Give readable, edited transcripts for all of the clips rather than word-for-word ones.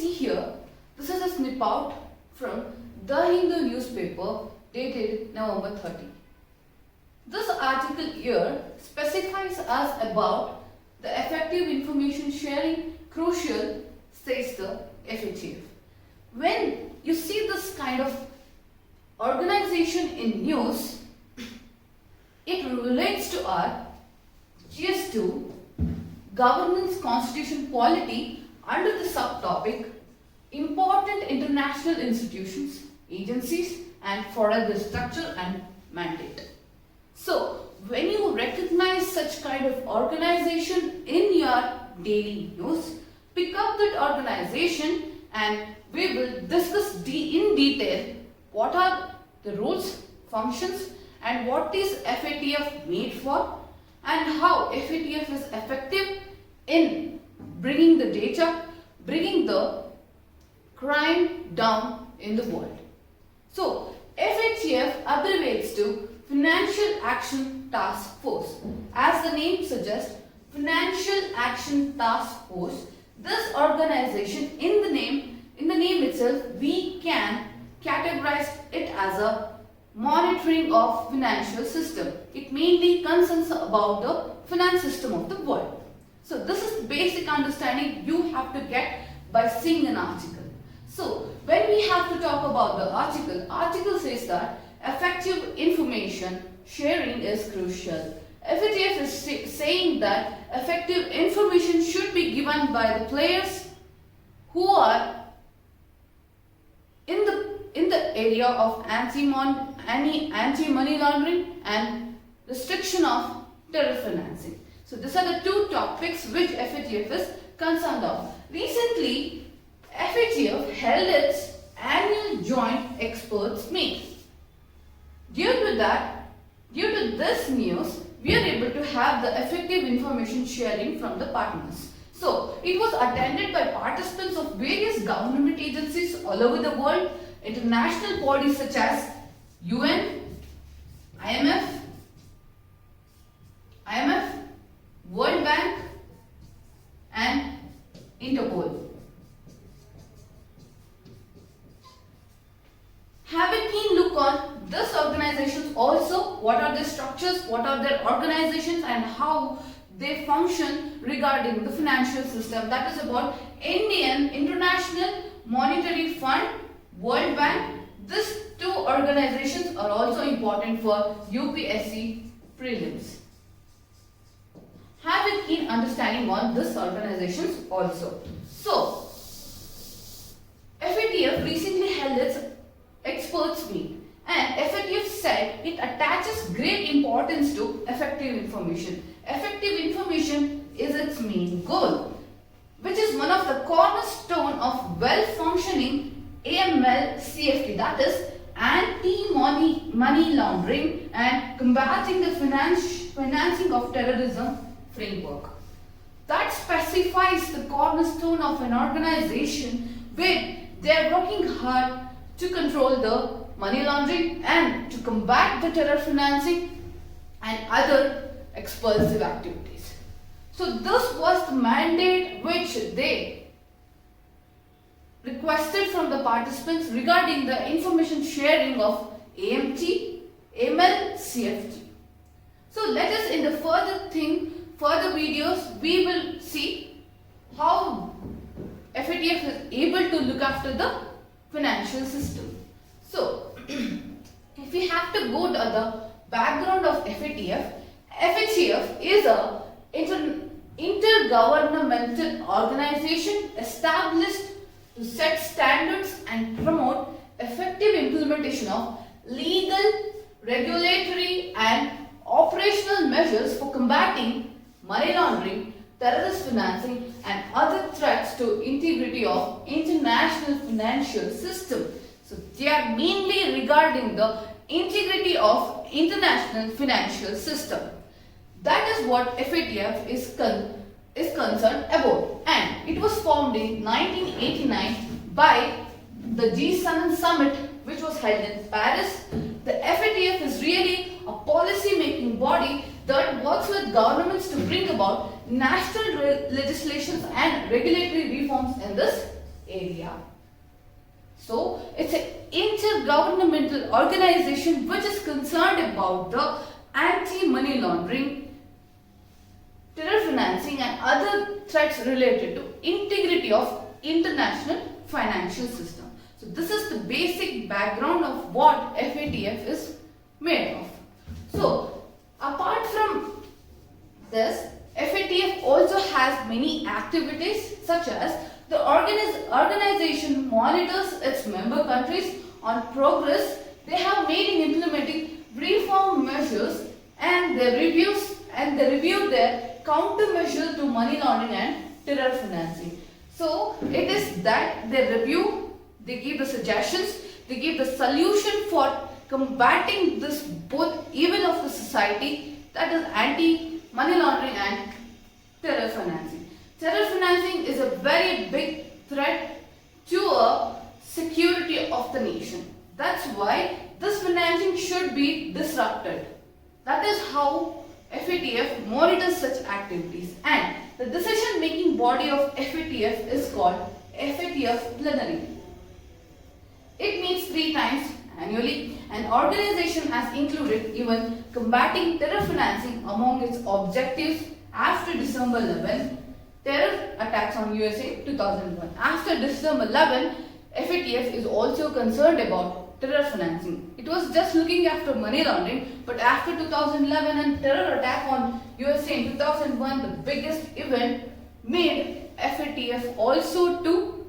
see here, this is a snip out from The Hindu newspaper dated November 30. This article here specifies us about the effective information sharing crucial, says the FATF. When you see this kind of organization in news, it relates to our GS2 Governance Constitution Polity under the subtopic Important International Institutions, Agencies and for the structure and mandate. So, when you recognize such kind of organization in your daily news, pick up that organization and we will discuss in detail what are the roles, functions and what is FATF made for and how FATF is effective in bringing the data, bringing the crime down in the world. So, FATF abbreviates to Financial Action Task Force. As the name suggests, Financial Action Task Force, this organization in the name itself, we can categorize it as a monitoring of financial system. It mainly concerns about the finance system of the world. So this is the basic understanding you have to get by seeing an article. So when we have to talk about the article says that effective information sharing is crucial. FATF is saying that effective information should be given by the players who are in the area of anti-money laundering and restriction of terror financing. So these are the two topics which FATF is concerned of. Recently, FATF held its annual joint experts meet. Due to this news, we are able to have the effective information sharing from the partners. So, it was attended by participants of various government agencies all over the world, international bodies such as UN, IMF, World Bank and Interpol. Have a keen look on this organizations also, what are their structures, what are their organizations and how they function regarding the financial system. That is about Indian International Monetary Fund, World Bank. These two organizations are also important for UPSC prelims. Have a keen understanding on these organizations also. So, FATF recently held its experts meet and FATF said it attaches great importance to effective information. Effective information is its main goal, which is one of the cornerstone of well-functioning AML CFT, that is anti-money laundering and combating the financing of terrorism framework. That specifies the cornerstone of an organization where they are working hard to control the money laundering and to combat the terror financing and other expulsive activities. So this was the mandate which they requested from the participants regarding the information sharing of AMT, AML, CFT. So let us in the further videos we will see how FATF is able to look after the financial system. So if we have to go to the background of FATF, FATF is a intergovernmental organization established to set standards and promote effective implementation of legal, regulatory and operational measures for combating money laundering, terrorist financing and other threats to integrity of international financial system. So they are mainly regarding the integrity of international financial system. That is what FATF is concerned about, and it was formed in 1989 by the G7 summit which was held in Paris. The FATF is really a policy making body that works with governments to bring about national legislations and regulatory reforms in this area. So it's an intergovernmental organization which is concerned about the anti-money laundering, terror financing and other threats related to integrity of international financial system. So this is the basic background of what FATF is made of. So apart from this, FATF also has many activities such as the organization monitors its member countries on progress they have made in implementing reform measures, and they review their countermeasure to money laundering and terror financing. So it is that they review, they give the suggestions, they give the solution for combating this both evil of the society, that is anti-money laundering and terror financing. Terror financing is a very big threat to a security of the nation. That's why this financing should be disrupted. That is how FATF monitors such activities, and the decision making body of FATF is called FATF plenary. It meets 3 times annually. An organization has included even combating terror financing among its objectives after December 11, terror attacks on USA 2001. After December 11, FATF is also concerned about terror financing. It was just looking after money laundering, but after 2011 and terror attack on USA in 2001, the biggest event made FATF also to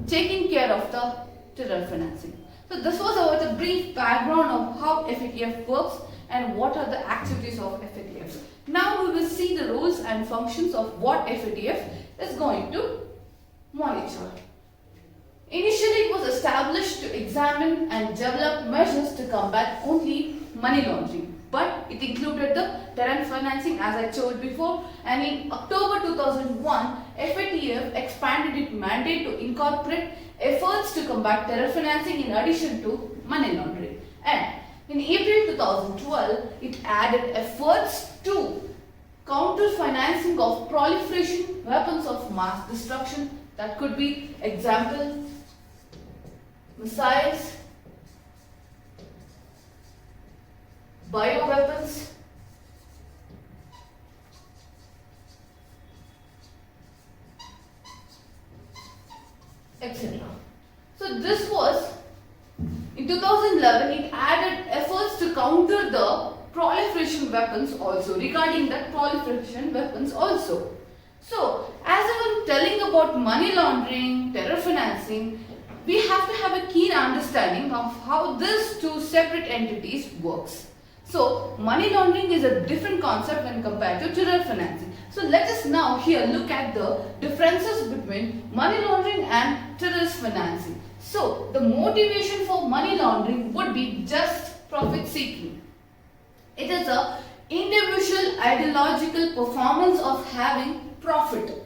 taking care of the terror financing. So this was about the brief background of how FATF works and what are the activities of FATF. Now we will see the roles and functions of what FATF is going to monitor. Initially, it was established to examine and develop measures to combat only money laundering, but it included the terror financing as I told before, and in October 2001, FATF expanded its mandate to incorporate efforts to combat terror financing in addition to money laundering. And in April 2012, it added efforts to counter financing of proliferation weapons of mass destruction. That could be example missiles, bioweapons, etc. So this was in 2011. It added efforts to counter the proliferation weapons also, regarding that proliferation weapons also. So as I was telling about money laundering, terror financing, we have to have a keen understanding of how these two separate entities works. So money laundering is a different concept when compared to terror financing. So let us now here look at the differences between money laundering and terrorist financing. So the motivation for money laundering would be just profit seeking. It is a individual ideological performance of having profit.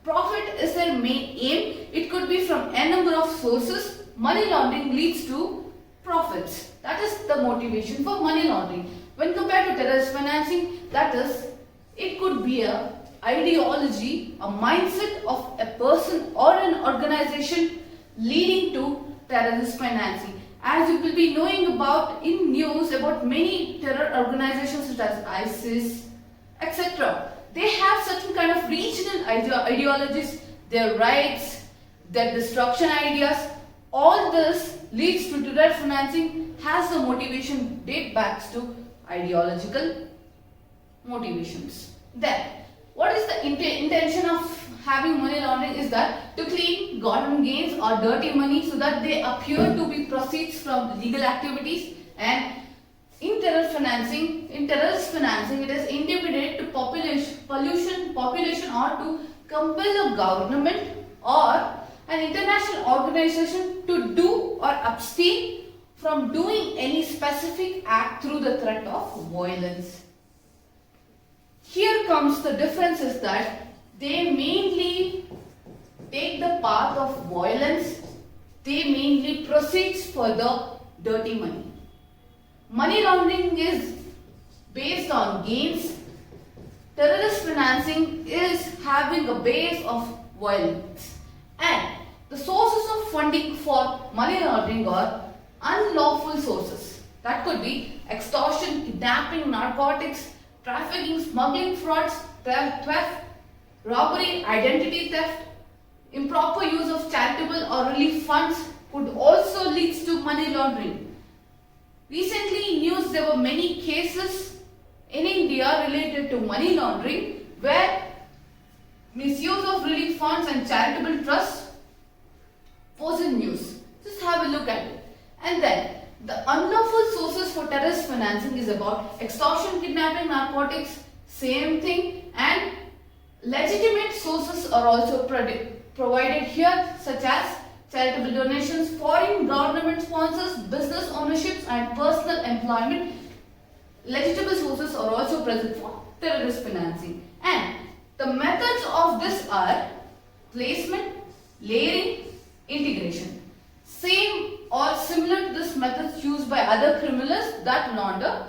Profit is their main aim. It could be from a number of sources. Money laundering leads to profits. That is the motivation for money laundering. When compared to terrorist financing, that is, it could be a ideology, a mindset of a person or an organization leading to terrorist financing. As you will be knowing about in news about many terror organizations such as ISIS, etc. They have certain kind of regional ideologies, their rights, their destruction ideas. All this leads to terror financing, has the motivation date back to ideological motivations. Then, what is the intention of having money laundering is that to clean government gains or dirty money so that they appear to be proceeds from legal activities. And in terrorist financing, it is intended to population or to compel a government or an international organization to do or abstain from doing any specific act through the threat of violence. Here comes the difference is that they mainly take the path of violence, they mainly proceeds for the dirty money. Money laundering is based on gains. Terrorist financing is having a base of violence. And the source funding for money laundering or unlawful sources. That could be extortion, kidnapping, narcotics, trafficking, smuggling, frauds, theft, robbery, identity theft, improper use of charitable or relief funds could also lead to money laundering. Recently in news there were many cases in India related to money laundering where misuse of relief funds and charitable trusts was in news. Just have a look at it. And then the unlawful sources for terrorist financing is about extortion, kidnapping, narcotics, same thing, and legitimate sources are also provided here, such as charitable donations, foreign government sponsors, business ownerships and personal employment. Legitimate sources are also present for terrorist financing. And the methods of this are placement, layering, integration. Same or similar to this methods used by other criminals that launder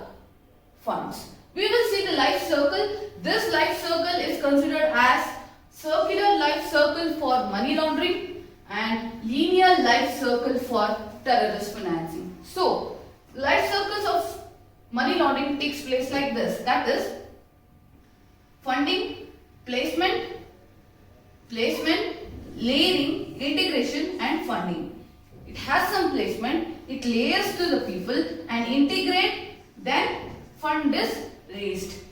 funds. We will see the life circle. This life circle is considered as circular life circle for money laundering and linear life circle for terrorist financing. So, life circles of money laundering takes place like this. That is funding, placement, layering, integration and funding. It has some placement, it layers to the people and integrate, then fund is raised.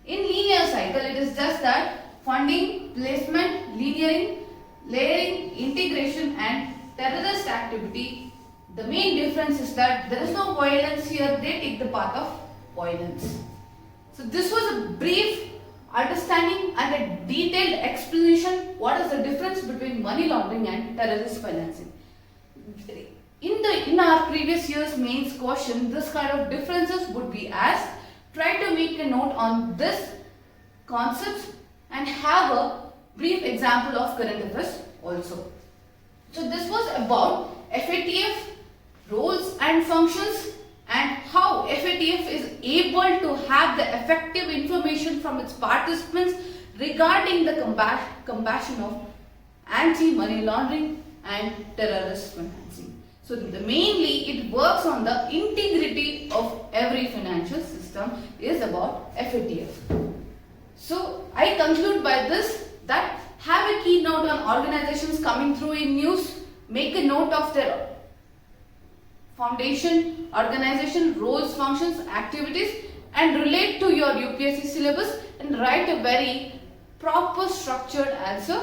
In linear cycle, it is just that funding, placement, layering, integration and terrorist activity. The main difference is that there is no violence here, they take the path of violence. So this was a brief understanding and a detailed explanation what is the difference between money laundering and terrorist financing. In our previous year's mains question, this kind of differences would be asked. Try to make a note on this concepts and have a brief example of current affairs also. So this was about FATF roles and functions and how FATF is able to have the effective information from its participants regarding the combating of anti-money laundering and terrorist financing. So mainly it works on the integrity of every financial system is about FATF. So I conclude by this that have a keynote on organizations coming through in news, make a note of their foundation, organization, roles, functions, activities and relate to your UPSC syllabus and write a very proper structured answer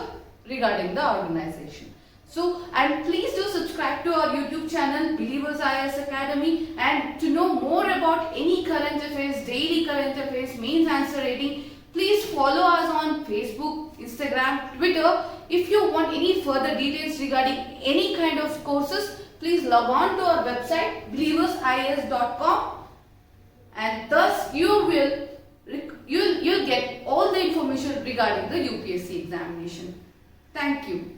regarding the organization. So, and please do subscribe to our YouTube channel Believers IAS Academy, and to know more about any current affairs, daily current affairs, mains answer rating, please follow us on Facebook, Instagram, Twitter. If you want any further details regarding any kind of courses, please log on to our website believersias.com, and thus you'll get all the information regarding the UPSC examination. Thank you.